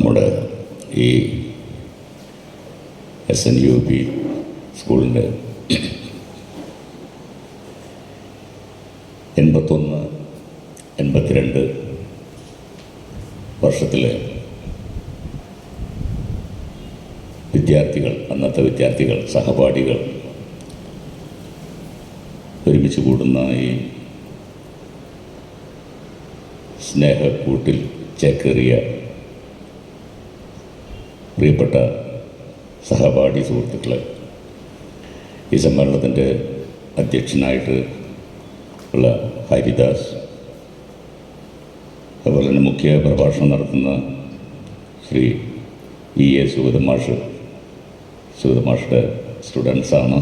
നമ്മുടെ ഈ SNUP സ്കൂളിൻ്റെ 81-82 വർഷത്തിലെ വിദ്യാർത്ഥികൾ, അന്നത്തെ വിദ്യാർത്ഥികൾ, സഹപാഠികൾ ഒരുമിച്ച് കൂടുന്ന ഈ സ്നേഹക്കൂട്ടിൽ ചേക്കേറിയ പ്രിയപ്പെട്ട സഹപാഠി സുഹൃത്തുക്കളെ, ഈ സമ്മേളനത്തിൻ്റെ അധ്യക്ഷനായിട്ട് ഉള്ള ഹരിദാസ്, അതുപോലെ തന്നെ മുഖ്യ പ്രഭാഷണം നടത്തുന്ന ശ്രീ EA സുഗതമാഷുടെ സ്റ്റുഡൻസാണ്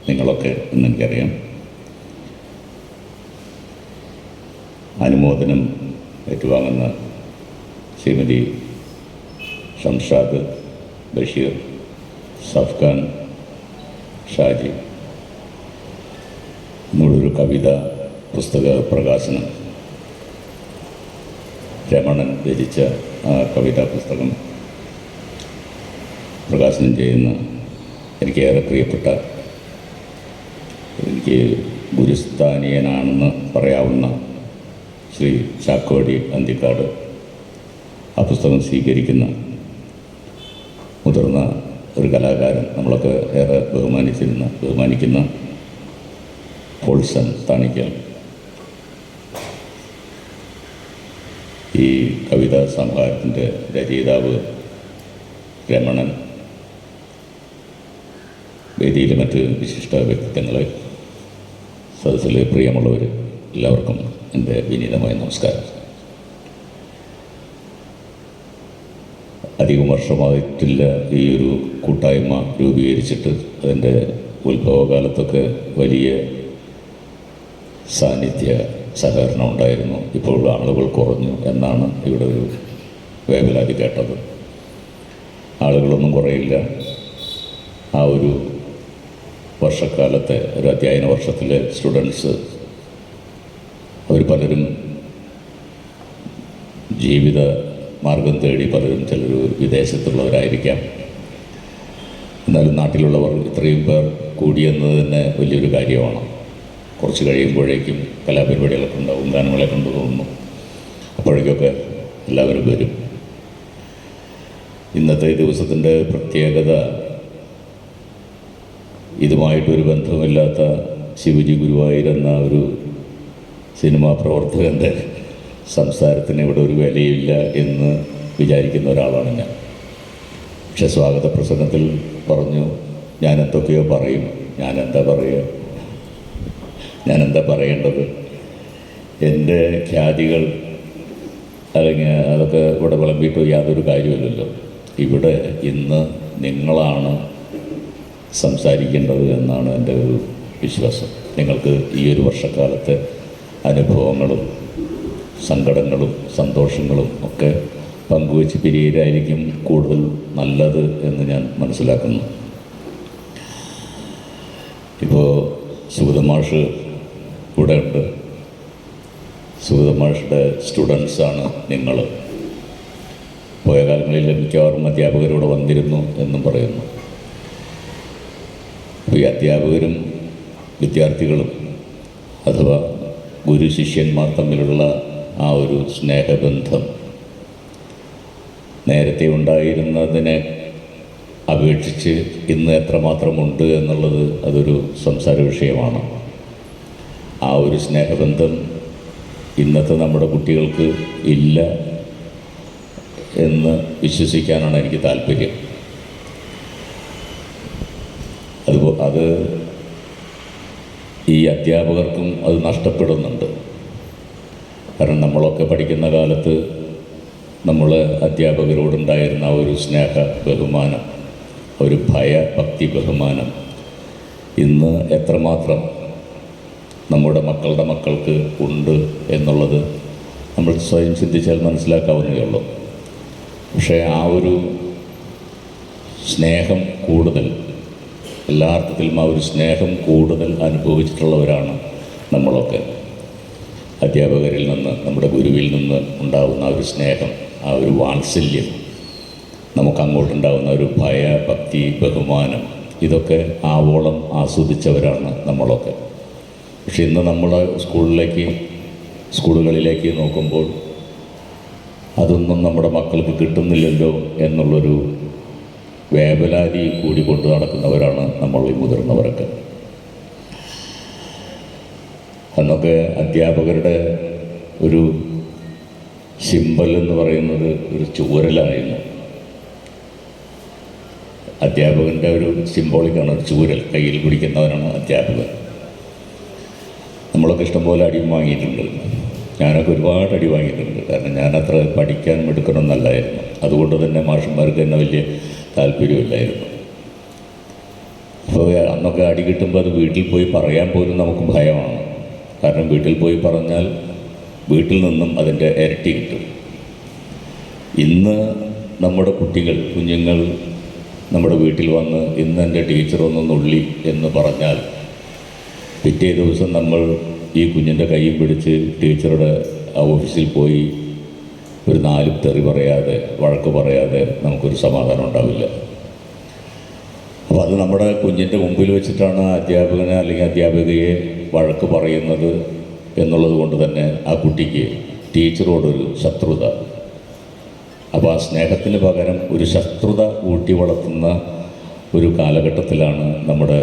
നിങ്ങളൊക്കെ എന്ന് എനിക്കറിയാം. അനുമോദനം ഏറ്റുവാങ്ങുന്ന ശ്രീമതി ഷംഷാദ്, ബഷീർ, സഫ്ഖാൻ, ഷാജി, എന്നോടൊരു കവിത പുസ്തക പ്രകാശനം, രമണൻ രചിച്ച ആ കവിതാ പുസ്തകം പ്രകാശനം ചെയ്യുന്ന എനിക്കേറെ പ്രിയപ്പെട്ട, എനിക്ക് ഗുരുസ്ഥാനീയനാണെന്ന് പറയാവുന്ന ശ്രീ ചാക്കോടി അന്തിക്കാട് ആ പുസ്തകം സ്വീകരിക്കുന്ന മുതിർന്ന ഒരു കലാകാരൻ, നമ്മളൊക്കെ ഏറെ ബഹുമാനിക്കുന്ന പോൾസൺ താണിക്കൽ ഈ കവിതാ സംഹാരത്തിൻ്റെ രചയിതാവ് രമണൻ, വേദിയിലെ മറ്റ് വിശിഷ്ട വ്യക്തിത്വങ്ങളെ, സദസ്സിലെ പ്രിയമുള്ളവർ, എല്ലാവർക്കും എൻ്റെ വിനീതമായ നമസ്കാരം. അധികം വർഷമായിട്ടില്ല ഈ ഒരു കൂട്ടായ്മ രൂപീകരിച്ചിട്ട്. അതിൻ്റെ ഉത്ഭവകാലത്തൊക്കെ വലിയ സാന്നിധ്യ സഹകരണം ഉണ്ടായിരുന്നു. ഇപ്പോൾ ആളുകൾ കുറഞ്ഞു എന്നാണ് ഇവിടെ ഒരു വേവലാതി കേട്ടത്. ആളുകളൊന്നും കുറയില്ല. ആ ഒരു വർഷക്കാലത്തെ, ഒരു അധ്യയന വർഷത്തിലെ സ്റ്റുഡൻസ് അവർ പലരും ജീവിത മാർഗം തേടി, പലരും ചിലർ വിദേശത്തുള്ളവരായിരിക്കാം. എന്നാലും നാട്ടിലുള്ളവർ ഇത്രയും പേർ കൂടിയെന്നത് തന്നെ വലിയൊരു കാര്യമാണ്. കുറച്ച് കഴിയുമ്പോഴേക്കും കലാപരിപാടികളൊക്കെ ഉണ്ടാവും, ഗാനങ്ങളൊക്കെ ഉണ്ട് തോന്നുന്നു. അപ്പോഴേക്കൊക്കെ എല്ലാവരും വരും. ഇന്നത്തെ ദിവസത്തിൻ്റെ പ്രത്യേകത, ഇതുമായിട്ടൊരു ബന്ധമില്ലാത്ത ശിവജി ഗുരുവായൂർ എന്ന ഒരു സിനിമാ പ്രവർത്തകൻ്റെ സംസാരത്തിന് ഇവിടെ ഒരു വിലയില്ല എന്ന് വിചാരിക്കുന്ന ഒരാളാണ് ഞാൻ. പക്ഷെ സ്വാഗത പ്രസംഗത്തിൽ പറഞ്ഞു, ഞാൻ എന്തൊക്കെയോ പറയും, ഞാനെന്താ പറയേണ്ടത്, എൻ്റെ ഖ്യാതികൾ അല്ലെങ്കിൽ അതൊക്കെ ഇവിടെ വിളമ്പിയിട്ട് യാതൊരു കാര്യമില്ലല്ലോ. ഇവിടെ ഇന്ന് നിങ്ങളാണ് സംസാരിക്കേണ്ടത് എന്നാണ് എൻ്റെ ഒരു വിശ്വാസം. നിങ്ങൾക്ക് ഈ ഒരു വർഷക്കാലത്തെ അനുഭവങ്ങളും സങ്കടങ്ങളും സന്തോഷങ്ങളും ഒക്കെ പങ്കുവെച്ച് പിരിയുകയായിരിക്കും കൂടുതൽ നല്ലത് എന്ന് ഞാൻ മനസ്സിലാക്കുന്നു. ഇപ്പോൾ സുഗതൻ മാഷ് കൂടെ ഉണ്ട്. സുഗതൻ മാഷുടെ സ്റ്റുഡൻസാണ് നിങ്ങൾ. പോയ കാലങ്ങളിൽ മിക്കവാറും അധ്യാപകരോട് വന്നിരുന്നു എന്നും പറയുന്നു. അപ്പോൾ ഈ അധ്യാപകരും വിദ്യാർത്ഥികളും അഥവാ ഗുരു ശിഷ്യന്മാർ തമ്മിലുള്ള ആ ഒരു സ്നേഹബന്ധം നേരത്തെ ഉണ്ടായിരുന്നതിനെ അപേക്ഷിച്ച് ഇന്ന് എത്രമാത്രമുണ്ട് എന്നുള്ളത് അതൊരു സംസാര വിഷയമാണ്. ആ ഒരു സ്നേഹബന്ധം ഇന്നത്തെ നമ്മുടെ കുട്ടികൾക്ക് ഇല്ല എന്ന് വിശ്വസിക്കാനാണ് എനിക്ക് താല്പര്യം. അത് ഈ അധ്യാപകർക്കും അത് നഷ്ടപ്പെടുന്നുണ്ട്. കാരണം നമ്മളൊക്കെ പഠിക്കുന്ന കാലത്ത് നമ്മൾ അധ്യാപകരോടുണ്ടായിരുന്ന ആ ഒരു സ്നേഹ ബഹുമാനം, ഒരു ഭക്തി ബഹുമാനം ഇന്ന് എത്രമാത്രം നമ്മുടെ മക്കളുടെ മക്കൾക്ക് ഉണ്ട് എന്നുള്ളത് നമ്മൾ സ്വയം ചിന്തിച്ചാൽ മനസ്സിലാക്കാവുന്നതേ ഉള്ളൂ. പക്ഷേ ആ ഒരു സ്നേഹം കൂടുതൽ, എല്ലാ അർത്ഥത്തിലും ആ ഒരു സ്നേഹം കൂടുതൽ അനുഭവിച്ചിട്ടുള്ളവരാണ് നമ്മളൊക്കെ. അധ്യാപകരിൽ നിന്ന്, നമ്മുടെ ഗുരുവിൽ നിന്ന് ഉണ്ടാകുന്ന ആ ഒരു സ്നേഹം, ആ ഒരു വാത്സല്യം, നമുക്കങ്ങോട്ടുണ്ടാകുന്ന ഒരു ഭക്തി ബഹുമാനം, ഇതൊക്കെ ആവോളം ആസ്വദിച്ചവരാണ് നമ്മളൊക്കെ. പക്ഷെ ഇന്ന് നമ്മൾ സ്കൂളുകളിലേക്ക് നോക്കുമ്പോൾ അതൊന്നും നമ്മുടെ മക്കൾക്ക് കിട്ടുന്നില്ലല്ലോ എന്നുള്ളൊരു വേവലാതി കൂടി കൊണ്ടു നടക്കുന്നവരാണ് നമ്മൾ ഈ മുതിർന്നവരൊക്കെ. അന്നൊക്കെ അധ്യാപകരുടെ ഒരു സിമ്പൽ എന്ന് പറയുന്നത് ഒരു ചൂരലായിരുന്നു. അധ്യാപകൻ്റെ ഒരു സിംബോളിക്കാണ് ഒരു ചൂരൽ, കയ്യിൽ പിടിക്കുന്നവനാണ് അധ്യാപകൻ. നമ്മളൊക്കെ ഇഷ്ടംപോലെ അടിയും വാങ്ങിയിട്ടുണ്ട്. ഞാനൊക്കെ ഒരുപാട് അടി വാങ്ങിയിട്ടുണ്ട്. കാരണം ഞാനത്ര പഠിക്കാൻ എടുക്കണമെന്നല്ലായിരുന്നു. അതുകൊണ്ട് തന്നെ മാഷന്മാർക്ക് തന്നെ വലിയ താല്പര്യമില്ലായിരുന്നു. അപ്പോൾ അന്നൊക്കെ അടി കിട്ടുമ്പോൾ അത് വീട്ടിൽ പോയി പറയാൻ പോലും നമുക്ക് ഭയമാണ്. കാരണം വീട്ടിൽ പോയി പറഞ്ഞാൽ വീട്ടിൽ നിന്നും അതിൻ്റെ ഇരട്ടി കിട്ടും. ഇന്ന് നമ്മുടെ കുഞ്ഞുങ്ങൾ നമ്മുടെ വീട്ടിൽ വന്ന് ഇന്ന് എൻ്റെ ടീച്ചർ ഒന്ന് നുള്ളി എന്ന് പറഞ്ഞാൽ പിറ്റേ ദിവസം നമ്മൾ ഈ കുഞ്ഞിൻ്റെ കൈയും പിടിച്ച് ടീച്ചറുടെ ഓഫീസിൽ പോയി ഒരു 4 തെറി പറയാതെ, വഴക്ക് പറയാതെ നമുക്കൊരു സമാധാനം ഉണ്ടാവില്ല. അപ്പോൾ അത് നമ്മുടെ കുഞ്ഞിൻ്റെ മുമ്പിൽ വെച്ചിട്ടാണ് അധ്യാപകനെ അല്ലെങ്കിൽ അധ്യാപികയെ വഴക്ക് പറയുന്നത് എന്നുള്ളത് കൊണ്ട് തന്നെ ആ കുട്ടിക്ക് ടീച്ചറോടൊരു ശത്രുത. അപ്പോൾ ആ സ്നേഹത്തിന് പകരം ഒരു ശത്രുത ഊട്ടി വളർത്തുന്ന ഒരു കാലഘട്ടത്തിലാണ് നമ്മുടെ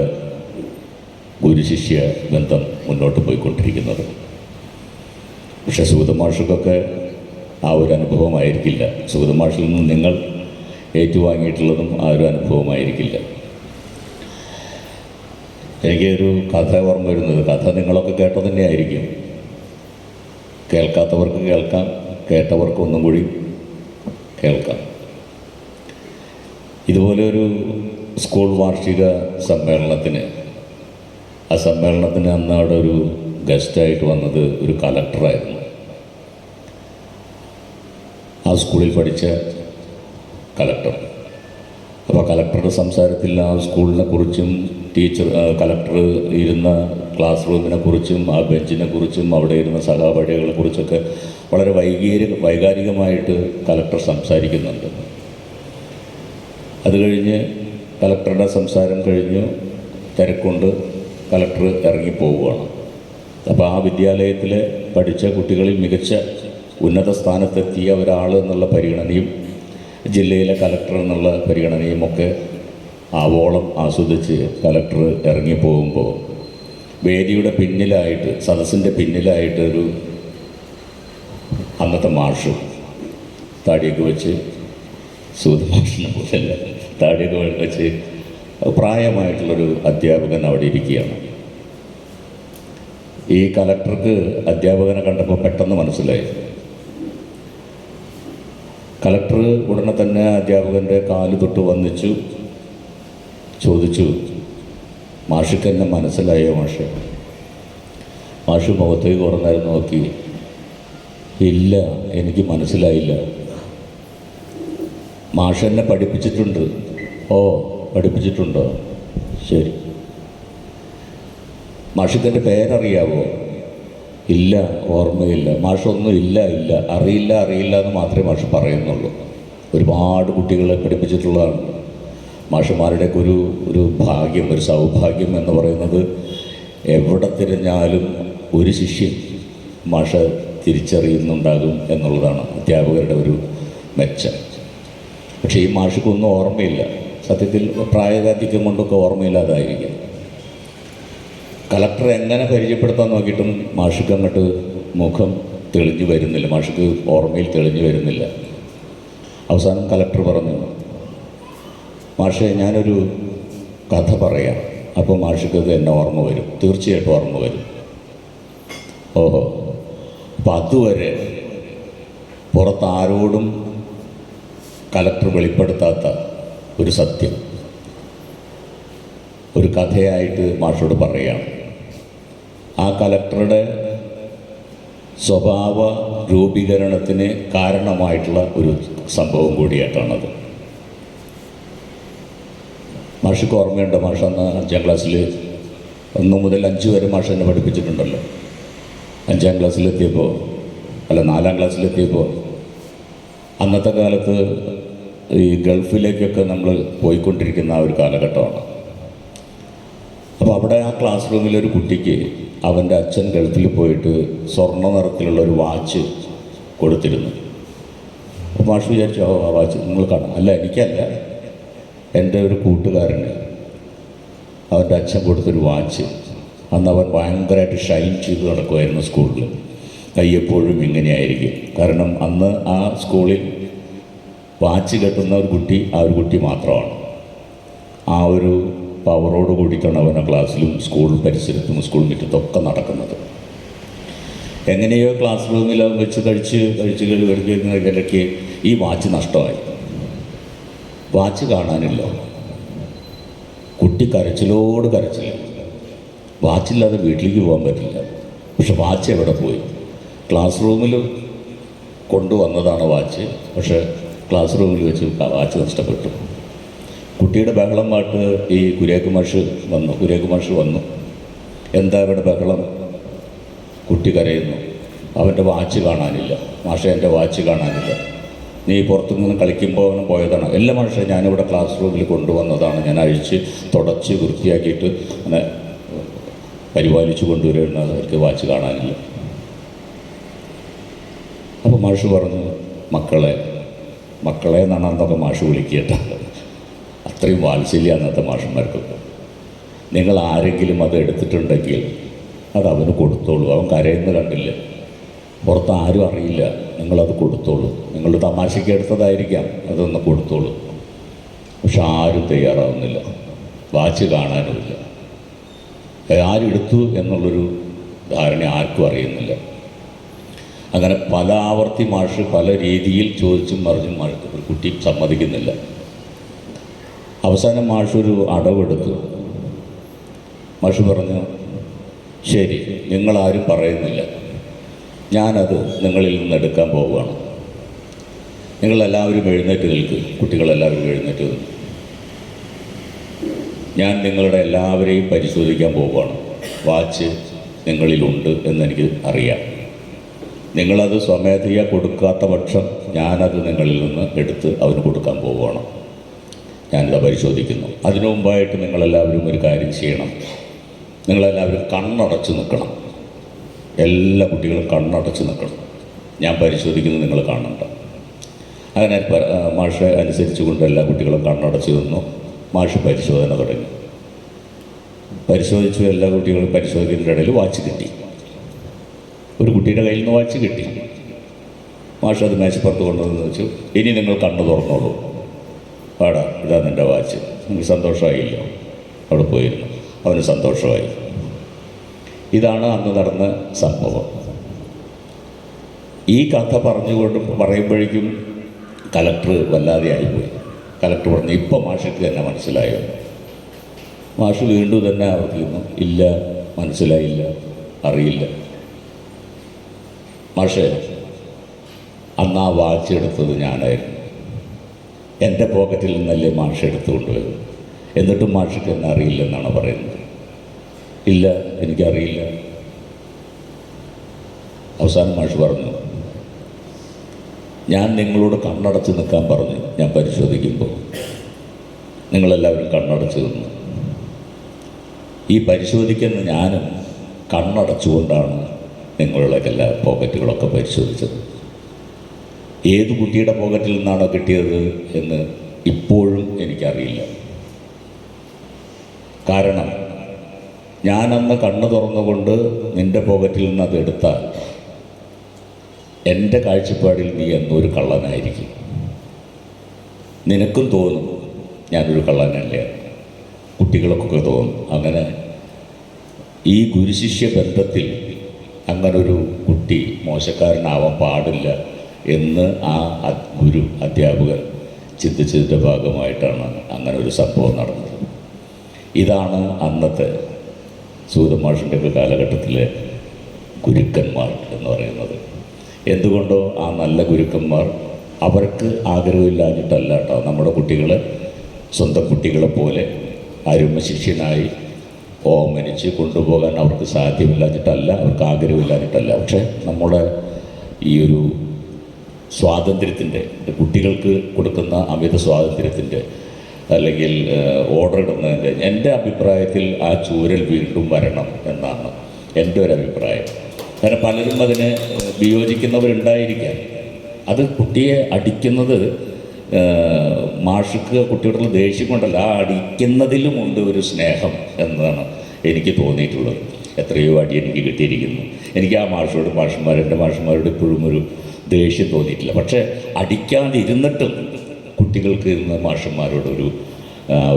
ഗുരുശിഷ്യ ബന്ധം മുന്നോട്ട് പോയിക്കൊണ്ടിരിക്കുന്നത്. പക്ഷേ സുഗതൻ മാഷുക്കൊക്കെ ആ ഒരു അനുഭവമായിരിക്കില്ല. സുഗതൻ മാഷിൽ നിന്ന് നിങ്ങൾ ഏറ്റുവാങ്ങിയിട്ടുള്ളതും ആ ഒരു അനുഭവമായിരിക്കില്ല. എനിക്കൊരു കഥ ഓർമ്മ വരുന്നത്, കഥ നിങ്ങളൊക്കെ കേട്ടത് തന്നെയായിരിക്കും. കേൾക്കാത്തവർക്ക് കേൾക്കാം, കേട്ടവർക്ക് ഒന്നും കൂടി കേൾക്കാം. ഇതുപോലെ ഒരു സ്കൂൾ വാർഷിക സമ്മേളനത്തിന്, ആ സമ്മേളനത്തിന് അന്ന് അവിടെ ഒരു ഗസ്റ്റായിട്ട് വന്നത് ഒരു കലക്ടറായിരുന്നു. ആ സ്കൂളിൽ പഠിച്ച കലക്ടർ. അപ്പോൾ കലക്ടറുടെ സംസാരത്തിൽ ആ സ്കൂളിനെ കുറിച്ചും കലക്ടർ ഇരുന്ന ക്ലാസ് റൂമിനെ കുറിച്ചും ആ ബെഞ്ചിനെ കുറിച്ചും അവിടെ ഇരുന്ന സഹപാഠികളെ കുറിച്ചൊക്കെ വളരെ വൈകാരികമായിട്ട് കലക്ടർ സംസാരിക്കുന്നുണ്ട്. അത് കഴിഞ്ഞ് കലക്ടറുടെ സംസാരം കഴിഞ്ഞു, തിരക്കൊണ്ട് കലക്ടർ ഇറങ്ങിപ്പോവുകയാണ്. അപ്പോൾ ആ വിദ്യാലയത്തിൽ പഠിച്ച കുട്ടികളിൽ മികച്ച ഉന്നത സ്ഥാനത്തെത്തിയ ഒരാൾ എന്നുള്ള പരിഗണനയും ജില്ലയിലെ കലക്ടർ എന്നുള്ള പരിഗണനയും ഒക്കെ ആവോളം ആസ്വദിച്ച് കലക്ടർ ഇറങ്ങിപ്പോകുമ്പോൾ വേദിയുടെ പിന്നിലായിട്ട്, സദസ്സിൻ്റെ പിന്നിലായിട്ട് ഒരു അന്നത്തെ മാഷ് താടിയൊക്കെ വെച്ച്, സുഗതൻ മാഷിനെ പോലെയല്ല, താടിയൊക്കെ വെച്ച് പ്രായമായിട്ടുള്ളൊരു അധ്യാപകൻ അവിടെ ഇരിക്കുകയാണ്. ഈ കലക്ടർക്ക് അധ്യാപകനെ കണ്ടപ്പോൾ പെട്ടെന്ന് മനസ്സിലായി. കലക്ടർ ഉടനെ തന്നെ അധ്യാപകൻ്റെ കാല് തൊട്ട് വന്നിച്ചു, ചോദിച്ചു, മാഷിക്ക് എന്നെ മനസ്സിലായോ മാഷ്? മാഷ് മുഖത്തേക്ക് കുറേ നേരം നോക്കി, ഇല്ല എനിക്ക് മനസ്സിലായില്ല മാഷ് എന്നെ പഠിപ്പിച്ചിട്ടുണ്ട്. ഓ, പഠിപ്പിച്ചിട്ടുണ്ടോ? ശരി. മാഷിൻ്റെ പേരറിയാവോ? ഇല്ല, ഓർമ്മയില്ല. മാഷൊന്നും ഇല്ല അറിയില്ല എന്ന് മാത്രമേ മാഷ് പറയുന്നുള്ളൂ. ഒരുപാട് കുട്ടികളെ പഠിപ്പിച്ചിട്ടുള്ളതാണ്. മാഷന്മാരുടെയൊക്കെ ഒരു ഭാഗ്യം, ഒരു സൗഭാഗ്യം എന്ന് പറയുന്നത് എവിടെ തിരഞ്ഞാലും ഒരു ശിഷ്യൻ മാഷ തിരിച്ചറിയുന്നുണ്ടാകും എന്നുള്ളതാണ് അധ്യാപകരുടെ ഒരു മെച്ചം. പക്ഷേ ഈ മാഷക്കൊന്നും ഓർമ്മയില്ല. സത്യത്തിൽ പ്രായകാധിക്യം കൊണ്ടൊക്കെ ഓർമ്മയില്ലാതായിരിക്കും. കളക്ടർ എങ്ങനെ പരിചയപ്പെടുത്താൻ നോക്കിയിട്ടും മാഷക്ക് അങ്ങോട്ട് മുഖം തെളിഞ്ഞു വരുന്നില്ല, മാഷക്ക് ഓർമ്മയിൽ തെളിഞ്ഞു വരുന്നില്ല. അവസാനം കളക്ടർ പറഞ്ഞു, മാഷെ ഞാനൊരു കഥ പറയാം, അപ്പോൾ മാഷക്കത് എന്നെ ഓർമ്മ വരും, തീർച്ചയായിട്ടും ഓർമ്മ വരും. ഓഹോ. അപ്പം അതുവരെ പുറത്താരോടും കളക്ടർ വെളിപ്പെടുത്താത്ത ഒരു സത്യം ഒരു കഥയായിട്ട് മാഷോട് പറയാം. ആ കളക്ടറുടെ സ്വഭാവ രൂപീകരണത്തിന് കാരണമായിട്ടുള്ള ഒരു സംഭവം കൂടിയായിട്ടാണത്. മാഷക്ക് ഓർമ്മയുണ്ട്, മാഷ് അന്ന് 5ാം ക്ലാസ്സിൽ 1 മുതൽ 5 വരെ മാഷ് എന്നെ പഠിപ്പിച്ചിട്ടുണ്ടല്ലോ. 5ാം ക്ലാസ്സിലെത്തിയപ്പോൾ, അല്ല 4ാം ക്ലാസ്സിലെത്തിയപ്പോൾ, അന്നത്തെ കാലത്ത് ഈ ഗൾഫിലേക്കൊക്കെ നമ്മൾ പോയിക്കൊണ്ടിരിക്കുന്ന ആ ഒരു കാലഘട്ടമാണ്. അപ്പോൾ അവിടെ ആ ക്ലാസ് റൂമിലൊരു കുട്ടിക്ക് അവൻ്റെ അച്ഛൻ ഗൾഫിൽ പോയിട്ട് സ്വർണ്ണ നിറത്തിലുള്ള ഒരു വാച്ച് കൊടുത്തിരുന്നു. അപ്പോൾ മാഷ് വിചാരിച്ചു, ആ വാച്ച് നിങ്ങൾ കാണാം. അല്ല, എനിക്കല്ല, എൻ്റെ ഒരു കൂട്ടുകാരന് അവൻ്റെ അച്ഛൻ കൊടുത്തൊരു വാച്ച്. അന്ന് അവൻ ഭയങ്കരമായിട്ട് ഷൈൻ ചെയ്ത് നടക്കുമായിരുന്നു സ്കൂളിൽ. കൈയെപ്പോഴും ഇങ്ങനെയായിരിക്കും. കാരണം അന്ന് ആ സ്കൂളിൽ വാച്ച് കെട്ടുന്ന ഒരു കുട്ടി ആ ഒരു കുട്ടി മാത്രമാണ്. ആ ഒരു പവറോട് കൂടിയിട്ടാണ് അവൻ ആ ക്ലാസ്സിലും സ്കൂൾ പരിസരത്തും സ്കൂൾ മുറ്റത്തൊക്കെ നടക്കുന്നത്. എങ്ങനെയോ ക്ലാസ് റൂമിൽ അവൻ വെച്ച് കഴിക്കുന്നതിനിടയ്ക്ക് ഈ വാച്ച് നഷ്ടമായി. വാച്ച് കാണാനില്ല. കുട്ടി കരച്ചിലോട് കരച്ചില്ല. വാച്ചില്ലാതെ വീട്ടിലേക്ക് പോകാൻ പറ്റില്ല. പക്ഷെ വാച്ച് എവിടെ പോയി? ക്ലാസ് റൂമിൽ കൊണ്ടുവന്നതാണ് വാച്ച്. പക്ഷേ ക്ലാസ് റൂമിൽ വെച്ച് വാച്ച് നഷ്ടപ്പെട്ടു. കുട്ടിയുടെ ബഹളം പാട്ട് ഈ കുര്യാക്കു മാഷ് വന്നു. എന്താ ഇവിടെ ബഹളം? കുട്ടി കരയുന്നു. അവൻ്റെ വാച്ച് കാണാനില്ല. മാഷെ, എൻ്റെ വാച്ച് കാണാനില്ല. നീ പുറത്തുനിന്ന് കളിക്കുമ്പോൾ അവന് പോയതാണ്. എല്ലാ മാഷെ, ഞാനിവിടെ ക്ലാസ് റൂമിൽ കൊണ്ടുവന്നതാണ്. ഞാൻ അഴിച്ച് തുടച്ച് വൃത്തിയാക്കിയിട്ട് അങ്ങനെ പരിപാലിച്ചു കൊണ്ടുവരുന്നത്. അവർക്ക് വാച്ച് കാണാനില്ല. അപ്പോൾ മാഷ് പറഞ്ഞു, മക്കളെ എന്നാണ് അന്നൊക്കെ മാഷ് വിളിക്കട്ടെ. അത്രയും വാത്സല്യം അന്നത്തെ മാഷന്മാർക്കൊക്കെ. നിങ്ങൾ ആരെങ്കിലും അത് എടുത്തിട്ടുണ്ടെങ്കിൽ അത് അവന് കൊടുത്തോളൂ. അവൻ കരയുന്നത് കണ്ടില്ല, പുറത്ത് ആരും അറിയില്ല. നിങ്ങളത് കൊടുത്തോളൂ. നിങ്ങൾ തമാശയ്ക്ക് എടുത്തതായിരിക്കാം, അതൊന്ന് കൊടുത്തോളൂ. പക്ഷെ ആരും തയ്യാറാവുന്നില്ല. വാച്ച് കാണാനുമില്ല. ആരെടുത്തു എന്നുള്ളൊരു ധാരണ ആർക്കും അറിയുന്നില്ല. അങ്ങനെ പല ആവർത്തി മാഷ് പല രീതിയിൽ ചോദിച്ചും മറിഞ്ഞും കുട്ടി സമ്മതിക്കുന്നില്ല. അവസാനം മാഷൊരു അടവെടുത്തു. മാഷ് പറഞ്ഞു, ശരി, നിങ്ങളാരും പറയുന്നില്ല, ഞാനത് നിങ്ങളിൽ നിന്ന് എടുക്കാൻ പോവുകയാണ്. നിങ്ങളെല്ലാവരും എഴുന്നേറ്റ് നിൽക്കുക. കുട്ടികളെല്ലാവരും എഴുന്നേറ്റ് നിൽക്കും. ഞാൻ നിങ്ങളുടെ എല്ലാവരെയും പരിശോധിക്കാൻ പോവുകയാണ്. വാച്ച് നിങ്ങളിലുണ്ട് എന്നെനിക്ക് അറിയാം. നിങ്ങളത് സ്വമേധയാ കൊടുക്കാത്ത പക്ഷം ഞാനത് നിങ്ങളിൽ നിന്ന് എടുത്ത് അവന് കൊടുക്കാൻ പോവുകയാണ്. ഞാനിത് പരിശോധിക്കുന്നു. അതിനു മുമ്പായിട്ട് നിങ്ങളെല്ലാവരും ഒരു കാര്യം ചെയ്യണം. നിങ്ങളെല്ലാവരും കണ്ണടച്ച് നിൽക്കണം. എല്ലാ കുട്ടികളും കണ്ണടച്ച് നിൽക്കണം. ഞാൻ പരിശോധിക്കുന്നത് നിങ്ങൾ കാണണ്ട. അങ്ങനെ മാഷ് അനുസരിച്ച് കൊണ്ട് എല്ലാ കുട്ടികളും കണ്ണടച്ച് നിന്നു. മാഷ് പരിശോധന തുടങ്ങി. പരിശോധിച്ചു. എല്ലാ കുട്ടികളും പരിശോധിക്കുന്നതിൻ്റെ ഇടയിൽ വാച്ച് കിട്ടി. ഒരു കുട്ടിയുടെ കയ്യിൽ നിന്ന് വാച്ച് കിട്ടി. മാഷ് അത് മേശപ്പുറത്ത് കൊണ്ടുവന്ന് വെച്ചു. ഇനി നിങ്ങൾ കണ്ണ് തുറന്നോളൂ. പാടാ, ഇതാ നിൻ്റെ വാച്ച്. എനിക്ക് സന്തോഷമായില്ല. അവിടെ പോയിരുന്നു. അവന് സന്തോഷമായി. ഇതാണ് അന്ന് നടന്ന സംഭവം. ഈ കഥ പറയുമ്പോഴേക്കും കലക്ടർ വല്ലാതെ ആയിപ്പോയി. കലക്ടർ പറഞ്ഞു, ഇപ്പം മാഷക്ക് തന്നെ മനസ്സിലായോ? മാഷ് വീണ്ടും തന്നെ ആവർത്തിക്കുന്നു, ഇല്ല, മനസ്സിലായില്ല, അറിയില്ല. മാഷേ, അന്ന് ആ വാച്ച് എടുത്തത് ഞാനായിരുന്നു. എൻ്റെ പോക്കറ്റിൽ നിന്നല്ലേ മാഷ് എടുത്തുകൊണ്ട് വരും. എന്നിട്ടും മാഷിക്ക് എന്നെ അറിയില്ലെന്നാണ് പറയുന്നത്. ഇല്ല, എനിക്കറിയില്ല. അവസാനം മാഷ് പറഞ്ഞു, ഞാൻ നിങ്ങളോട് കണ്ണടച്ച് നിൽക്കാൻ പറഞ്ഞു. ഞാൻ പരിശോധിക്കുമ്പോൾ നിങ്ങളെല്ലാവരും കണ്ണടച്ച് നിന്നു. ഈ പരിശോധിക്കുന്ന ഞാനും കണ്ണടച്ചുകൊണ്ടാണ് നിങ്ങളുടെ എല്ലാ പോക്കറ്റുകളൊക്കെ പരിശോധിച്ചത്. ഏത് കുട്ടിയുടെ പോക്കറ്റിൽ നിന്നാണോ കിട്ടിയത് എന്ന് ഇപ്പോഴും എനിക്കറിയില്ല. കാരണം ഞാനന്ന് കണ്ണ് തുറന്നുകൊണ്ട് നിൻ്റെ പോക്കറ്റിൽ നിന്ന് അത് എടുത്താൽ എൻ്റെ കാഴ്ചപ്പാടിൽ നീ എന്നൊരു കള്ളനായിരിക്കും. നിനക്കും തോന്നും ഞാനൊരു കള്ളനല്ലേ, കുട്ടികൾക്കൊക്കെ തോന്നും. അങ്ങനെ ഈ ഗുരുശിഷ്യ ബന്ധത്തിൽ അങ്ങനൊരു കുട്ടി മോശക്കാരനാവാൻ പാടില്ല എന്ന് ആ ഗുരു അധ്യാപകൻ ചിന്തിച്ചതിൻ്റെ ഭാഗമായിട്ടാണ് അങ്ങനെ ഒരു സംഭവം നടന്നത്. ഇതാണ് അന്നത്തെ സൂതമാഷിൻ്റെയൊക്കെ കാലഘട്ടത്തിലെ ഗുരുക്കന്മാർ എന്ന് പറയുന്നത്. എന്തുകൊണ്ടോ ആ നല്ല ഗുരുക്കന്മാർ അവർക്ക് ആഗ്രഹമില്ലാഞ്ഞിട്ടല്ല കേട്ടോ, നമ്മുടെ കുട്ടികളെ സ്വന്തം കുട്ടികളെ പോലെ അരുമ ശിഷ്യനായി ഓമനിച്ച് കൊണ്ടുപോകാൻ അവർക്ക് സാധ്യമില്ലാഞ്ഞിട്ടല്ല, അവർക്ക് ആഗ്രഹമില്ലാഞ്ഞിട്ടല്ല. പക്ഷേ നമ്മുടെ ഈ ഒരു സ്വാതന്ത്ര്യത്തിൻ്റെ, കുട്ടികൾക്ക് കൊടുക്കുന്ന അമിത സ്വാതന്ത്ര്യത്തിൻ്റെ അല്ലെങ്കിൽ ഓർഡർ ഇടുന്നതിൻ്റെ എൻ്റെ അഭിപ്രായത്തിൽ ആ ചൂരൽ വീണ്ടും വരണം എന്നാണ് എൻ്റെ ഒരു അഭിപ്രായം. കാരണം പലരും അതിനെ വിയോജിക്കുന്നവരുണ്ടായിരിക്കാം. അത് കുട്ടിയെ അടിക്കുന്നത് മാഷിക്ക് കുട്ടിയോടുള്ള ദേഷ്യം കൊണ്ടല്ല, ആ അടിക്കുന്നതിലുമുണ്ട് ഒരു സ്നേഹം എന്നതാണ് എനിക്ക് തോന്നിയിട്ടുള്ളത്. എത്രയോ അടി എനിക്ക് കിട്ടിയിരിക്കുന്നു. എനിക്ക് ആ എൻ്റെ മാഷന്മാരോട് ഇപ്പോഴും ഒരു ദേഷ്യം തോന്നിയിട്ടില്ല. പക്ഷേ അടിക്കാതിരുന്നിട്ടും കുട്ടികൾക്ക് ഇന്ന് മാഷന്മാരോടൊരു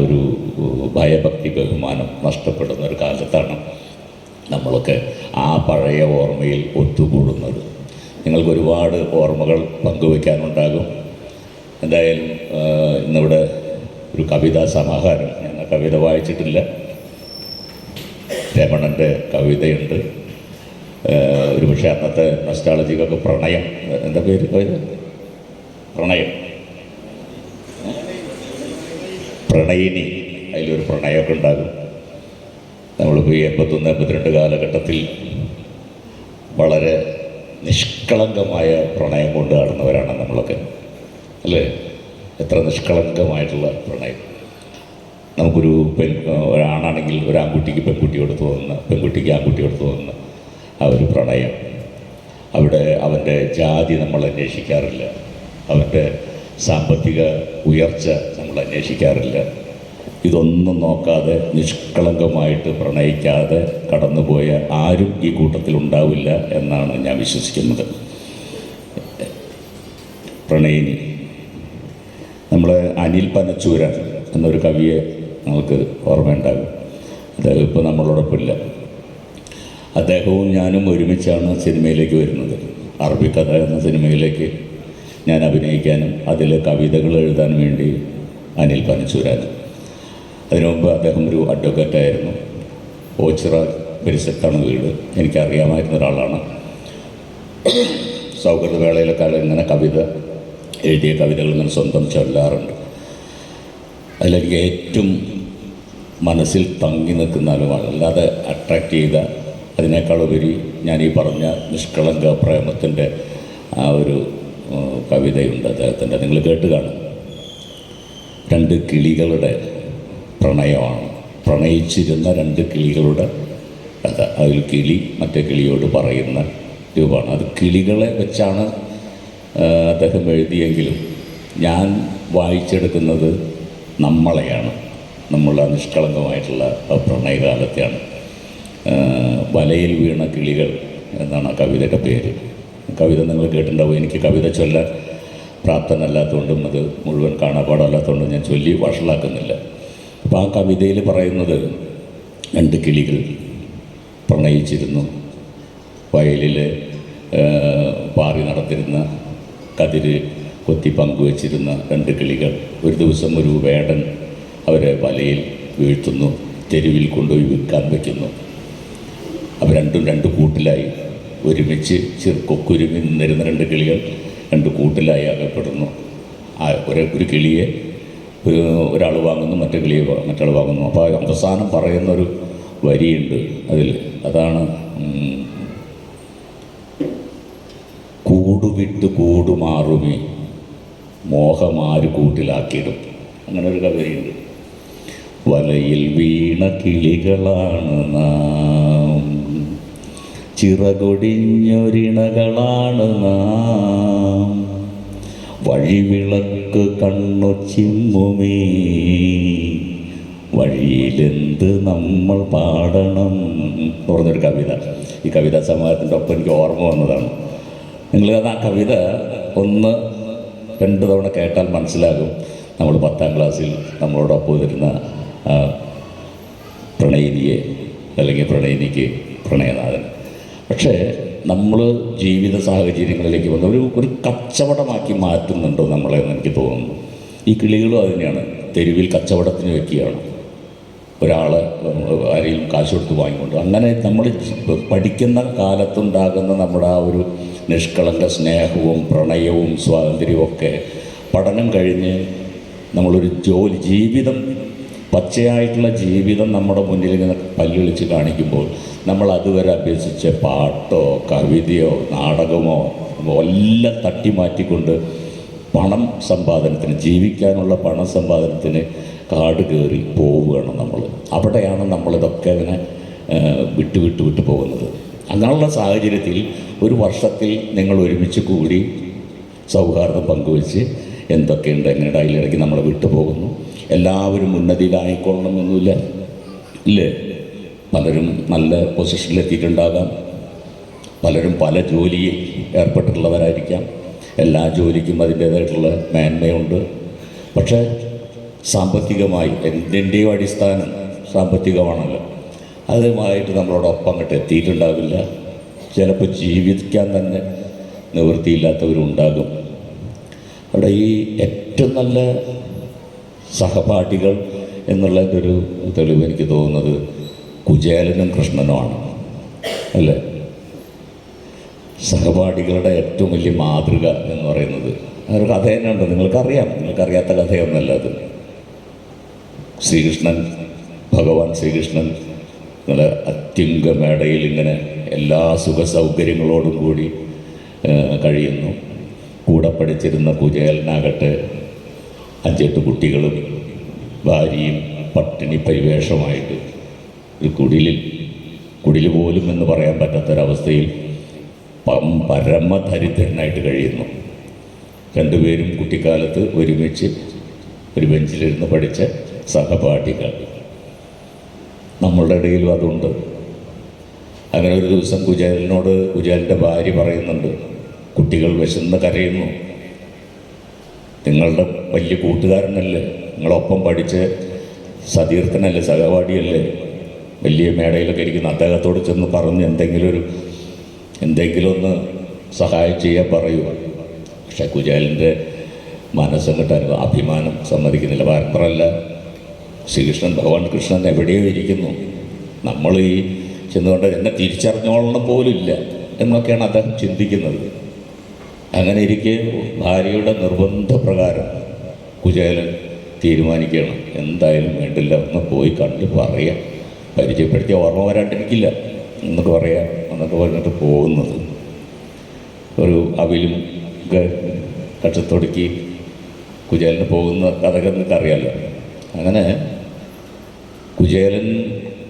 ഒരു ഭയഭക്തി ബഹുമാനം നഷ്ടപ്പെടുന്ന ഒരു കാലത്താണ് നമ്മളൊക്കെ ആ പഴയ ഓർമ്മയിൽ ഒത്തുകൂടുന്നത്. നിങ്ങൾക്ക് ഒരുപാട് ഓർമ്മകൾ പങ്കുവയ്ക്കാനുണ്ടാകും. എന്തായാലും ഇന്നിവിടെ ഒരു കവിതാ സമാഹാരം, ഞാൻ ആ കവിത വായിച്ചിട്ടില്ല. രമണൻ്റെ കവിതയുണ്ട്. ഒരു പക്ഷേ അന്നത്തെ നൊസ്റ്റാളജിക്കൊക്കെ പ്രണയം, എന്താ പേര് കവിത? പ്രണയിനി, അതിലൊരു പ്രണയമൊക്കെ ഉണ്ടാകും. നമ്മളിപ്പോൾ ഈ 81-82 കാലഘട്ടത്തിൽ വളരെ നിഷ്കളങ്കമായ പ്രണയം കൊണ്ട് നടന്നവരാണ് നമ്മളൊക്കെ, അല്ലേ? എത്ര നിഷ്കളങ്കമായിട്ടുള്ള പ്രണയം. നമുക്കൊരു ഒരാണാണെങ്കിൽ ഒരു ആൺകുട്ടിക്ക് പെൺകുട്ടിയോട് തോന്നുന്ന, പെൺകുട്ടിക്ക് ആൺകുട്ടിയോട് തോന്നുന്ന ആ ഒരു പ്രണയം. അവിടെ അവൻ്റെ ജാതി നമ്മൾ അന്വേഷിക്കാറില്ല, അവൻ്റെ സാമ്പത്തിക ഉയർച്ച നമ്മൾ അന്വേഷിക്കാറില്ല. ഇതൊന്നും നോക്കാതെ നിഷ്കളങ്കമായിട്ട് പ്രണയിക്കാതെ കടന്നുപോയ ആരും ഈ കൂട്ടത്തിൽ ഉണ്ടാവില്ല എന്നാണ് ഞാൻ വിശ്വസിക്കുന്നത്. പ്രണയിനി, നമ്മളെ അനിൽ പനച്ചൂരൻ എന്നൊരു കവിയെ നമുക്ക് ഓർമ്മയുണ്ടാകും. അദ്ദേഹം ഇപ്പോൾ നമ്മളോടൊപ്പം ഇല്ല. അദ്ദേഹവും ഞാനും ഒരുമിച്ചാണ് സിനിമയിലേക്ക് വരുന്നത്. അറബിക്കഥ എന്ന സിനിമയിലേക്ക് ഞാൻ അഭിനയിക്കാനും അതിലെ കവിതകൾ എഴുതാൻ വേണ്ടി അനിൽ പനച്ചൂരാൻ. അതിനു മുമ്പ് അദ്ദേഹം ഒരു അഡ്വക്കേറ്റായിരുന്നു. ഓച്ചിറ പരിസരത്താണ് വീട്. എനിക്കറിയാമായിരുന്ന ഒരാളാണ്. സൗഹൃദ വേളയിലൊക്കെ ഇങ്ങനെ കവിത എഴുതിയ കവിതകൾ ഇങ്ങനെ സ്വന്തം ചൊല്ലാറുണ്ട്. അതിലെനിക്ക് ഏറ്റവും മനസ്സിൽ തങ്ങി നിൽക്കുന്ന ആളുമാണ്. അല്ലാതെ അട്രാക്റ്റ് ചെയ്ത, അതിനേക്കാളുപരി ഞാൻ ഈ പറഞ്ഞ നിഷ്കളങ്ക പ്രേമത്തിൻ്റെ ആ ഒരു കവിതയുണ്ട് അദ്ദേഹത്തിൻ്റെ. നിങ്ങൾ കേട്ട് കാണും. 2 കിളികളുടെ പ്രണയമാണ്. പ്രണയിച്ചിരുന്ന 2 കിളികളുടെ കഥ. അതിൽ കിളി മറ്റേ കിളിയോട് പറയുന്ന രൂപമാണ്. അത് കിളികളെ വെച്ചാണ് അദ്ദേഹം എഴുതിയെങ്കിലും ഞാൻ വായിച്ചെടുക്കുന്നത് നമ്മളെയാണ്, നമ്മളെ നിഷ്കളങ്കമായിട്ടുള്ള പ്രണയകാലത്തെയാണ്. വലയിൽ വീണ കിളികൾ എന്നാണ് ആ കവിതയുടെ പേര്. കവിത നിങ്ങൾ കേട്ടിട്ടുണ്ടാവും. എനിക്ക് കവിത ചൊല്ലാൻ പ്രാപ്തനല്ലാത്തതുകൊണ്ടും അത് മുഴുവൻ കാണാപ്പാടല്ലാത്തതുകൊണ്ടും ഞാൻ ചൊല്ലി വഷളാക്കുന്നില്ല. അപ്പോൾ ആ കവിതയിൽ പറയുന്നത് 2 കിളികൾ പ്രണയിച്ചിരുന്നു. വയലിൽ പാറി നടത്തിരുന്ന, കതിര് കൊത്തി പങ്കുവച്ചിരുന്ന 2 കിളികൾ. ഒരു ദിവസം ഒരു വേടൻ അവരെ വലയിൽ വീഴ്ത്തുന്നു, തെരുവിൽ വിൽക്കാൻ വയ്ക്കുന്നു. അവർ രണ്ടും 2 കൂട്ടിലായി ഒരുമിച്ച് കൊക്കുരുമി നിന്നിരുന്ന 2 കിളികൾ 2 കൂട്ടിലായി അകപ്പെടുന്നു. ഒരു കിളിയെ ഒരാൾ വാങ്ങുന്നു, മറ്റേ കിളിയെ മറ്റാൾ വാങ്ങുന്നു. അപ്പോൾ അവസാനം പറയുന്നൊരു വരിയുണ്ട് അതിൽ, അതാണ് കൂടുവിട്ട് കൂടുമാറുമേ മോഹമാര് കൂട്ടിലാക്കിയിടും. അങ്ങനെ ഒരു കവിതയുണ്ട്. വലയിൽ വീണ കിളികളാണ് നാം, ചിറകൊടിഞ്ഞൊരിണകളാണ് നാം, വഴിവിളക്ക് കണ്ണു ചിമ്മുമേ വഴിയിലെന്ത് നമ്മൾ പാടണം എന്ന് പറഞ്ഞൊരു കവിത. ഈ കവിതാ സമാഹാരത്തിൻ്റെ ഒപ്പം എനിക്ക് ഓർമ്മ വന്നതാണ്. നിങ്ങളത് ആ കവിത 1-2 തവണ കേട്ടാൽ മനസ്സിലാകും. നമ്മൾ 10ാം ക്ലാസ്സിൽ നമ്മളോടൊപ്പം ഇരുന്ന പ്രണയിനിയെ അല്ലെങ്കിൽ പ്രണയിനിക്ക് പ്രണയനാഥൻ. പക്ഷേ നമ്മൾ ജീവിത സാഹചര്യങ്ങളിലേക്ക് വന്ന് ഒരു കച്ചവടമാക്കി മാറ്റുന്നുണ്ടോ നമ്മളെ എന്ന് എനിക്ക് തോന്നുന്നു. ഈ കിളികളും അതുതന്നെയാണ്. തെരുവിൽ കച്ചവടത്തിന് വയ്ക്കുകയാണ്, ഒരാളെ ആരെയും കാശ് കൊടുത്ത് വാങ്ങിക്കൊണ്ട്. അങ്ങനെ നമ്മൾ പഠിക്കുന്ന കാലത്തുണ്ടാകുന്ന നമ്മുടെ ആ ഒരു നിഷ്കളങ്ക സ്നേഹവും പ്രണയവും സ്വാതന്ത്ര്യവും ഒക്കെ പഠനം കഴിഞ്ഞ് നമ്മളൊരു ജീവിതം, പച്ചയായിട്ടുള്ള ജീവിതം നമ്മുടെ മുന്നിൽ ഇങ്ങനെ പല്ലുവിളിച്ച് കാണിക്കുമ്പോൾ നമ്മൾ അതുവരെ അഭ്യസിച്ച പാട്ടോ കവിതയോ നാടകമോ എല്ലാം തട്ടിമാറ്റിക്കൊണ്ട് പണം സമ്പാദനത്തിന്, ജീവിക്കാനുള്ള പണം സമ്പാദനത്തിന് കാട് കയറി പോവുകയാണ് നമ്മൾ. അവിടെയാണ് നമ്മളിതൊക്കെ ഇങ്ങനെ വിട്ടു പോകുന്നത്. അങ്ങനെയുള്ള സാഹചര്യത്തിൽ ഒരു വർഷത്തിൽ നിങ്ങൾ ഒരുമിച്ച് കൂടി സൗഹാർദ്ദം പങ്കുവെച്ച് എന്തൊക്കെയുണ്ട് എങ്ങനെ അതിലിടയ്ക്ക് നമ്മൾ വിട്ടുപോകുന്നു. എല്ലാവരും ഉന്നതിയിലായിക്കൊള്ളണമെന്നില്ല, ഇല്ലേ? പലരും നല്ല പൊസിഷനിലെത്തിയിട്ടുണ്ടാകാം, പലരും പല ജോലിയിൽ ഏർപ്പെട്ടിട്ടുള്ളവരായിരിക്കാം. എല്ലാ ജോലിക്കും അതിൻ്റേതായിട്ടുള്ള മേന്മയുണ്ട്. പക്ഷേ സാമ്പത്തികമായി എന്തിൻ്റെയും അടിസ്ഥാനം സാമ്പത്തികമാണല്ലോ. അതുമായിട്ട് നമ്മളോടൊപ്പം അങ്ങോട്ട് എത്തിയിട്ടുണ്ടാവില്ല. ചിലപ്പോൾ ജീവിക്കാൻ തന്നെ നിവൃത്തിയില്ലാത്തവരുണ്ടാകും. അവിടെ ഈ ഏറ്റവും നല്ല സഹപാഠികൾ എന്നുള്ളതിൻ്റെ ഒരു തെളിവ് എനിക്ക് തോന്നുന്നത് കുചേലനും കൃഷ്ണനുമാണ്, അല്ലേ? സഹപാഠികളുടെ ഏറ്റവും വലിയ മാതൃക എന്ന് പറയുന്നത് ഒരു കഥ തന്നെയുണ്ട്. നിങ്ങൾക്കറിയാം, നിങ്ങൾക്കറിയാത്ത കഥയൊന്നുമല്ല അത്. ശ്രീകൃഷ്ണൻ, ഭഗവാൻ ശ്രീകൃഷ്ണൻ നല്ല അത്യുംഗമേടയിൽ ഇങ്ങനെ എല്ലാ സുഖ സൗകര്യങ്ങളോടും കൂടി കഴിയുന്നു. കൂടെ പഠിച്ചിരുന്ന കുചേലനാകട്ടെ 5-8 കുട്ടികളും ഭാര്യയും പട്ടിണി പരിവേഷമായിട്ട് ഒരു കുടിൽ പോലും എന്ന് പറയാൻ പറ്റാത്തൊരവസ്ഥയിൽ പരമദരിദ്രനായിട്ട് കഴിയുന്നു. 2 പേരും കുട്ടിക്കാലത്ത് ഒരുമിച്ച് ഒരു ബെഞ്ചിലിരുന്ന് പഠിച്ച സഹപാഠികൾ. നമ്മളുടെ ഇടയിലും അതുണ്ട്. അങ്ങനെ ഒരു ദിവസം കുചേലൻ്റെ ഭാര്യ പറയുന്നുണ്ട്, കുട്ടികൾ വിശന്ന് കരയുന്നു, നിങ്ങളുടെ വലിയ കൂട്ടുകാരനല്ലേ, നിങ്ങളൊപ്പം പഠിച്ച് സതീർത്ഥനല്ലേ, സഹപാഠിയല്ലേ, വലിയ മേടയിലൊക്കെ ഇരിക്കുന്ന അദ്ദേഹത്തോട് ചെന്ന് പറഞ്ഞ് എന്തെങ്കിലും ഒന്ന് സഹായം ചെയ്യാൻ പറയുക. പക്ഷേ കുചേലൻ്റെ മനസ്സങ്ങോട്ട് അഭിമാനം സമ്മതിക്കുന്നില്ല. പരമ്പരല്ല, ശ്രീകൃഷ്ണൻ, ഭഗവാൻ കൃഷ്ണൻ എവിടെയോ ഇരിക്കുന്നു, നമ്മൾ ഈ ചെന്നുകൊണ്ട് എന്നെ തിരിച്ചറിഞ്ഞോളണം പോലും ഇല്ല എന്നൊക്കെയാണ് അദ്ദേഹം ചിന്തിക്കുന്നത്. അങ്ങനെ ഇരിക്കെ ഭാര്യയുടെ നിർബന്ധപ്രകാരം കുചേലൻ തീരുമാനിക്കണം, എന്തായാലും വേണ്ടില്ല, ഒന്ന് പോയി കണ്ട് പറയാം, പരിചയപ്പെടുത്തിയ ഓർമ്മ വരാണ്ടിരിക്കില്ല എന്നൊക്കെ പറയാം എന്നൊക്കെ പറഞ്ഞിട്ട് പോകുന്നത്. ഒരു അവിലും കക്ഷത്തൊടുക്കി കുചേലന് പോകുന്ന കഥകൾ നിങ്ങൾക്കറിയാമല്ലോ. അങ്ങനെ കുചേലൻ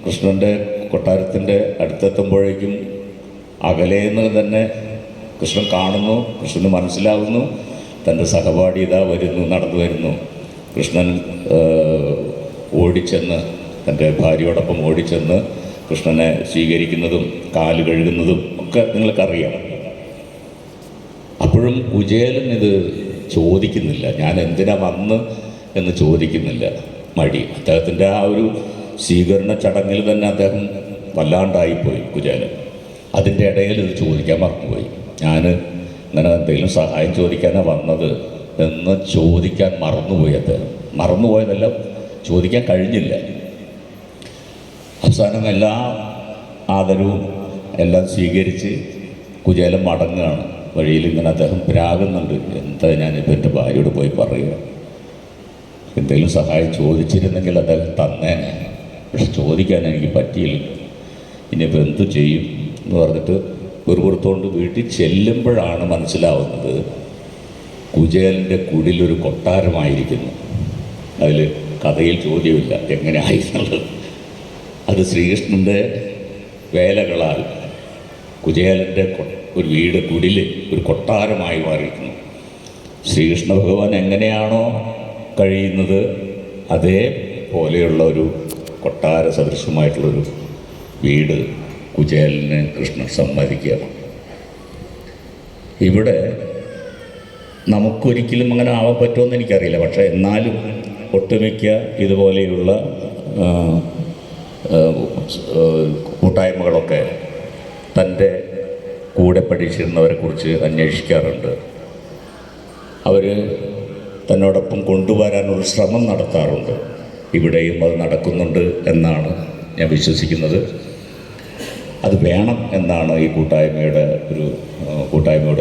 കൃഷ്ണൻ്റെ കൊട്ടാരത്തിൻ്റെ അടുത്തെത്തുമ്പോഴേക്കും അകലേന്ന് തന്നെ കൃഷ്ണൻ കാണുന്നു, കൃഷ്ണന് മനസ്സിലാവുന്നു തൻ്റെ സഹപാഠി ഇതാ വരുന്നു, നടന്നു വരുന്നു. കൃഷ്ണൻ ഓടിച്ചെന്ന്, തൻ്റെ ഭാര്യയോടൊപ്പം ഓടിച്ചെന്ന് കൃഷ്ണനെ സ്വീകരിക്കുന്നതും കാല് കഴുകുന്നതും ഒക്കെ നിങ്ങൾക്കറിയാം. അപ്പോഴും കുചേലൻ ഇത് ചോദിക്കുന്നില്ല, ഞാൻ എന്തിനാ വന്ന് എന്ന് ചോദിക്കുന്നില്ല. മടി. അദ്ദേഹത്തിൻ്റെ ആ ഒരു സ്വീകരണ ചടങ്ങിൽ തന്നെ അദ്ദേഹം വല്ലാണ്ടായിപ്പോയി കുചേലൻ. അതിൻ്റെ ഇടയിൽ ഇത് ചോദിക്കാൻ മറന്നുപോയി. ഞാൻ ഇങ്ങനെ എന്തെങ്കിലും സഹായം ചോദിക്കാനാണ് വന്നത് എന്ന് ചോദിക്കാൻ മറന്നുപോയി. അദ്ദേഹം മറന്നുപോയതല്ല, ചോദിക്കാൻ കഴിഞ്ഞില്ല. അവസാനം എല്ലാ ആദരവും എല്ലാം സ്വീകരിച്ച് കുചേലൻ മടങ്ങുകയാണ്. വഴിയിൽ ഇങ്ങനെ അദ്ദേഹം പ്രാകുന്നുണ്ട്. എന്താ ഞാനിപ്പോൾ എൻ്റെ ഭാര്യയോട് പോയി പറയുക, എന്തെങ്കിലും സഹായം ചോദിച്ചിരുന്നെങ്കിൽ അദ്ദേഹം തന്നേനെ, പക്ഷെ ചോദിക്കാൻ എനിക്ക് പറ്റിയില്ല, ഇനിയിപ്പോൾ എന്തു ചെയ്യും എന്ന് പറഞ്ഞിട്ട് വെറുപുറത്തുകൊണ്ട് വീട്ടിൽ ചെല്ലുമ്പോഴാണ് മനസ്സിലാവുന്നത് കുചേലൻ്റെ കുടിലൊരു കൊട്ടാരമായിരിക്കുന്നു. അതിൽ കഥയിൽ ചോദ്യമില്ല എങ്ങനെയായി എന്നുള്ളത്. അത് ശ്രീകൃഷ്ണൻ്റെ വേലകളാൽ കുചേലൻ്റെ ഒരു വീട് കുടില് ഒരു കൊട്ടാരമായി മാറിയിരിക്കുന്നു. ശ്രീകൃഷ്ണ ഭഗവാൻ എങ്ങനെയാണോ കഴിയുന്നത് അതേപോലെയുള്ള ഒരു കൊട്ടാര സദൃശമായിട്ടുള്ളൊരു വീട് കുചേലന് കൃഷ്ണൻ സമ്മതിക്കുകയാണ്. ഇവിടെ നമുക്കൊരിക്കലും അങ്ങനെ ആവാൻ പറ്റുമെന്ന് എനിക്കറിയില്ല. പക്ഷേ എന്നാലും ഒട്ടുമിക്ക ഇതുപോലെയുള്ള കൂട്ടായ്മകളൊക്കെ തൻ്റെ കൂടെ പഠിച്ചിരുന്നവരെക്കുറിച്ച് അന്വേഷിക്കാറുണ്ട്. അവർ തന്നോടൊപ്പം കൊണ്ടുവരാനുള്ള ശ്രമം നടത്താറുണ്ട്. ഇവിടെയും അത് നടക്കുന്നുണ്ട് എന്നാണ് ഞാൻ വിശ്വസിക്കുന്നത്. അത് വേണം എന്നാണ് ഈ കൂട്ടായ്മയോട്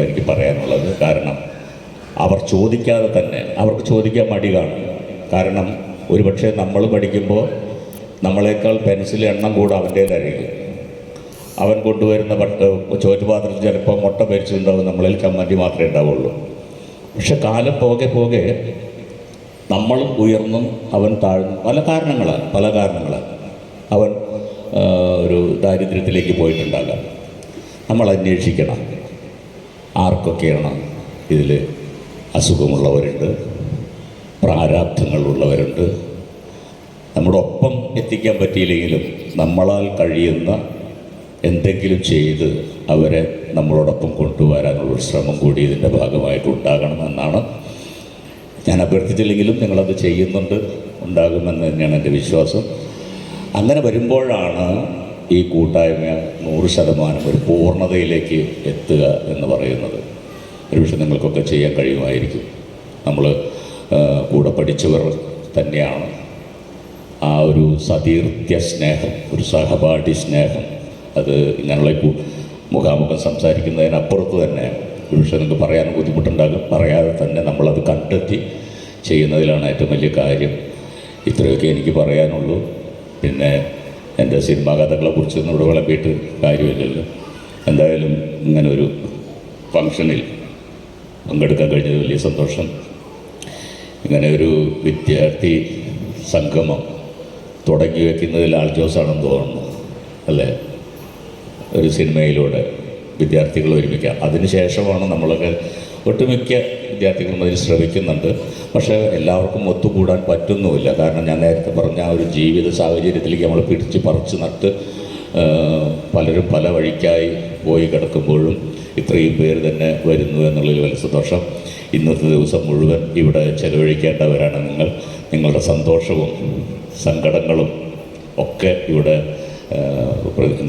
എനിക്ക് പറയാനുള്ളത്. കാരണം അവർ ചോദിക്കാതെ തന്നെ അവർക്ക് ചോദിക്കാൻ മടി കാണും. കാരണം ഒരുപക്ഷെ നമ്മൾ പഠിക്കുമ്പോൾ നമ്മളെക്കാൾ പെൻസിൽ എണ്ണം കൂടെ അവൻ്റേതായിരിക്കും. അവൻ കൊണ്ടുവരുന്ന ചോറ്റുപാത്രത്തിൽ ചിലപ്പോൾ മുട്ട പരിച്ചിട്ടുണ്ടാവും, നമ്മളിൽ ചമ്മന്തി മാത്രമേ ഉണ്ടാവുള്ളൂ. പക്ഷെ കാലം പോകെ പോകെ നമ്മളും ഉയർന്നും അവൻ താഴ്ന്നും പല കാരണങ്ങളാൽ അവൻ ഒരു ദാരിദ്ര്യത്തിലേക്ക് പോയിട്ടുണ്ടാകാം. നമ്മൾ അന്വേഷിക്കണം ആർക്കൊക്കെയാണ് ഇതിൽ അസുഖമുള്ളവരുണ്ട്, പ്രാരാബ്ധങ്ങളുള്ളവരുണ്ട്. നമ്മുടെ ഒപ്പം എത്തിക്കാൻ പറ്റിയില്ലെങ്കിലും നമ്മളാൽ കഴിയുന്ന എന്തെങ്കിലും ചെയ്ത് അവരെ നമ്മളോടൊപ്പം കൊണ്ടുവരാനുള്ളൊരു ശ്രമം കൂടി ഇതിൻ്റെ ഭാഗമായിട്ട് ഉണ്ടാകണമെന്നാണ് ഞാൻ അഭ്യർത്ഥിച്ചില്ലെങ്കിലും നിങ്ങളത് ചെയ്യുന്നുണ്ട്, ഉണ്ടാകുമെന്ന് തന്നെയാണ് എൻ്റെ വിശ്വാസം. അങ്ങനെ വരുമ്പോഴാണ് ഈ കൂട്ടായ്മ 100% ഒരു പൂർണ്ണതയിലേക്ക് എത്തുക എന്ന് പറയുന്നത്. ഒരുപക്ഷെ നിങ്ങൾക്കൊക്കെ ചെയ്യാൻ കഴിയുമായിരിക്കും. നമ്മൾ കൂടെ പഠിച്ചവർ തന്നെയാണ്. ആ ഒരു സതീർത്ഥ്യ സ്നേഹം, ഒരു സഹപാഠി സ്നേഹം, അത് ഇങ്ങനെയുള്ള മുഖാമുഖം സംസാരിക്കുന്നതിനപ്പുറത്ത് തന്നെ ഒരുപക്ഷെ നിങ്ങൾക്ക് പറയാൻ ബുദ്ധിമുട്ടുണ്ടാകും. പറയാതെ തന്നെ നമ്മളത് കണ്ടെത്തി ചെയ്യുന്നതിലാണ് ഏറ്റവും വലിയ കാര്യം. ഇത്രയൊക്കെ എനിക്ക് പറയാനുള്ളൂ. പിന്നെ എൻ്റെ സിനിമാ കഥകളെക്കുറിച്ചൊന്നും ഇവിടെ വിളമ്പിയിട്ട് കാര്യമില്ലല്ലോ. എന്തായാലും ഇങ്ങനൊരു ഫംഗ്ഷനിൽ പങ്കെടുക്കാൻ കഴിഞ്ഞത് വലിയ സന്തോഷം. ഇങ്ങനെ ഒരു വിദ്യാർത്ഥി സംഗമം തുടങ്ങി വയ്ക്കുന്നതിൽ ആൾ ജോസാണെന്ന് തോന്നുന്നു, അല്ലേ? ഒരു സിനിമയിലൂടെ വിദ്യാർത്ഥികൾ ഒരുമിക്കാം. അതിനുശേഷമാണ് നമ്മളൊക്കെ ഒട്ടുമിക്ക വിദ്യാർത്ഥികളും അതിൽ ശ്രമിക്കുന്നുണ്ട്. പക്ഷേ എല്ലാവർക്കും ഒത്തുകൂടാൻ പറ്റുന്നുമില്ല. കാരണം ഞാൻ നേരത്തെ പറഞ്ഞ ആ ഒരു ജീവിത സാഹചര്യത്തിലേക്ക് നമ്മൾ പിടിച്ച് പറിച്ച് നട്ട് പലരും പല വഴിക്കായി പോയി കിടക്കുമ്പോഴും ഇത്രയും പേര് തന്നെ വരുന്നു എന്നുള്ളതിൽ വലിയ സന്തോഷം. ഇന്നത്തെ ദിവസം മുഴുവൻ ഇവിടെ ചെലവഴിക്കേണ്ടവരാണ് നിങ്ങൾ. നിങ്ങളുടെ സന്തോഷവും സങ്കടങ്ങളും ഒക്കെ ഇവിടെ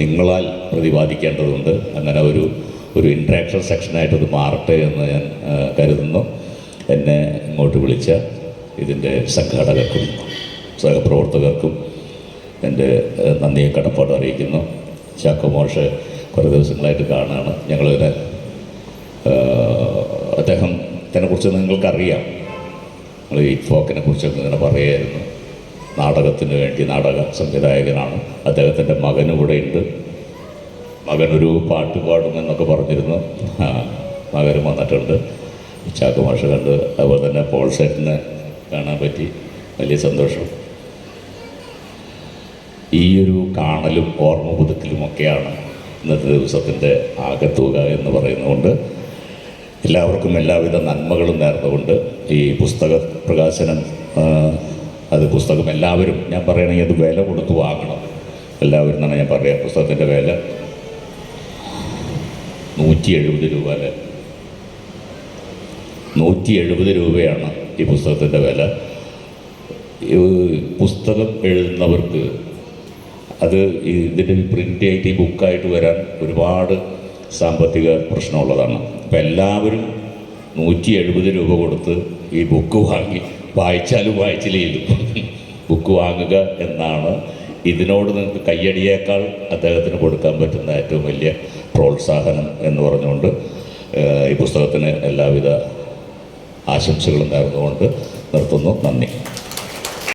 നിങ്ങളാൽ പ്രതിപാദിക്കേണ്ടതുണ്ട്. അങ്ങനെ ഒരു ഇൻട്രാക്ഷൻ സെക്ഷനായിട്ടത് മാറട്ടെ എന്ന് ഞാൻ കരുതുന്നു. എന്നെ ഇങ്ങോട്ട് വിളിച്ച ഇതിൻ്റെ സംഘാടകർക്കും സഹപ്രവർത്തകർക്കും എൻ്റെ നന്ദിയെ കടപ്പാട് അറിയിക്കുന്നു. ചാക്കോ മോഷെ കുറേ ദിവസങ്ങളായിട്ട് കാണുകയാണ്. ഞങ്ങളിങ്ങനെ അദ്ദേഹത്തിനെക്കുറിച്ച് നിങ്ങൾക്കറിയാം. നമ്മൾ ഇറ്റ്ഫോക്കിനെ കുറിച്ചൊക്കെ ഇങ്ങനെ പറയുമായിരുന്നു. നാടകത്തിന് വേണ്ടി നാടക സംവിധായകനാണ്. അദ്ദേഹത്തിൻ്റെ മകനും ഇവിടെ ഉണ്ട്. മകനൊരു പാട്ട് പാടുമെന്നൊക്കെ പറഞ്ഞിരുന്നു. മകനും വന്നിട്ടുണ്ട്. ചാക്കോ മാഷ് കണ്ട്. അതുപോലെ തന്നെ പോൾ സെറ്റിനെ കാണാൻ പറ്റി. വലിയ സന്തോഷം. ഈ ഒരു കാണലും ഓർമ്മ പുതുക്കലുമൊക്കെയാണ് ഇന്നത്തെ ദിവസത്തിൻ്റെ ആകത്തുക എന്ന് പറയുന്നതുകൊണ്ട് എല്ലാവർക്കും എല്ലാവിധ നന്മകളും നേർന്നുകൊണ്ട് ഈ പുസ്തക പ്രകാശനം, അത് പുസ്തകം എല്ലാവരും, ഞാൻ പറയണമെങ്കിൽ അത് വില കൊടുത്ത് വാങ്ങണം എല്ലാവരും എന്നാണ് ഞാൻ പറയുക. പുസ്തകത്തിൻ്റെ വില 170 രൂപ. 170 രൂപയാണ് ഈ പുസ്തകത്തിൻ്റെ വില. പുസ്തകം എഴുതുന്നവർക്ക് അത് ഇതിൻ്റെ പ്രിൻ്റ് ആയിട്ട് ഈ ബുക്കായിട്ട് വരാൻ ഒരുപാട് സാമ്പത്തിക പ്രശ്നമുള്ളതാണ്. അപ്പം എല്ലാവരും 170 രൂപ കൊടുത്ത് ഈ ബുക്ക് വാങ്ങി വായിച്ചാലും വായിച്ചില്ലേലും ബുക്ക് വാങ്ങുക എന്നാണ് ഇതിനോട് നിങ്ങൾക്ക് കയ്യടിയേക്കാൾ അദ്ദേഹത്തിന് കൊടുക്കാൻ പറ്റുന്ന ഏറ്റവും വലിയ പ്രോത്സാഹനം എന്ന് പറഞ്ഞുകൊണ്ട് ഈ പുസ്തകത്തിന് എല്ലാവിധ ആശംസകളും നേർന്നുകൊണ്ട് നിർത്തുന്നു. നന്ദി.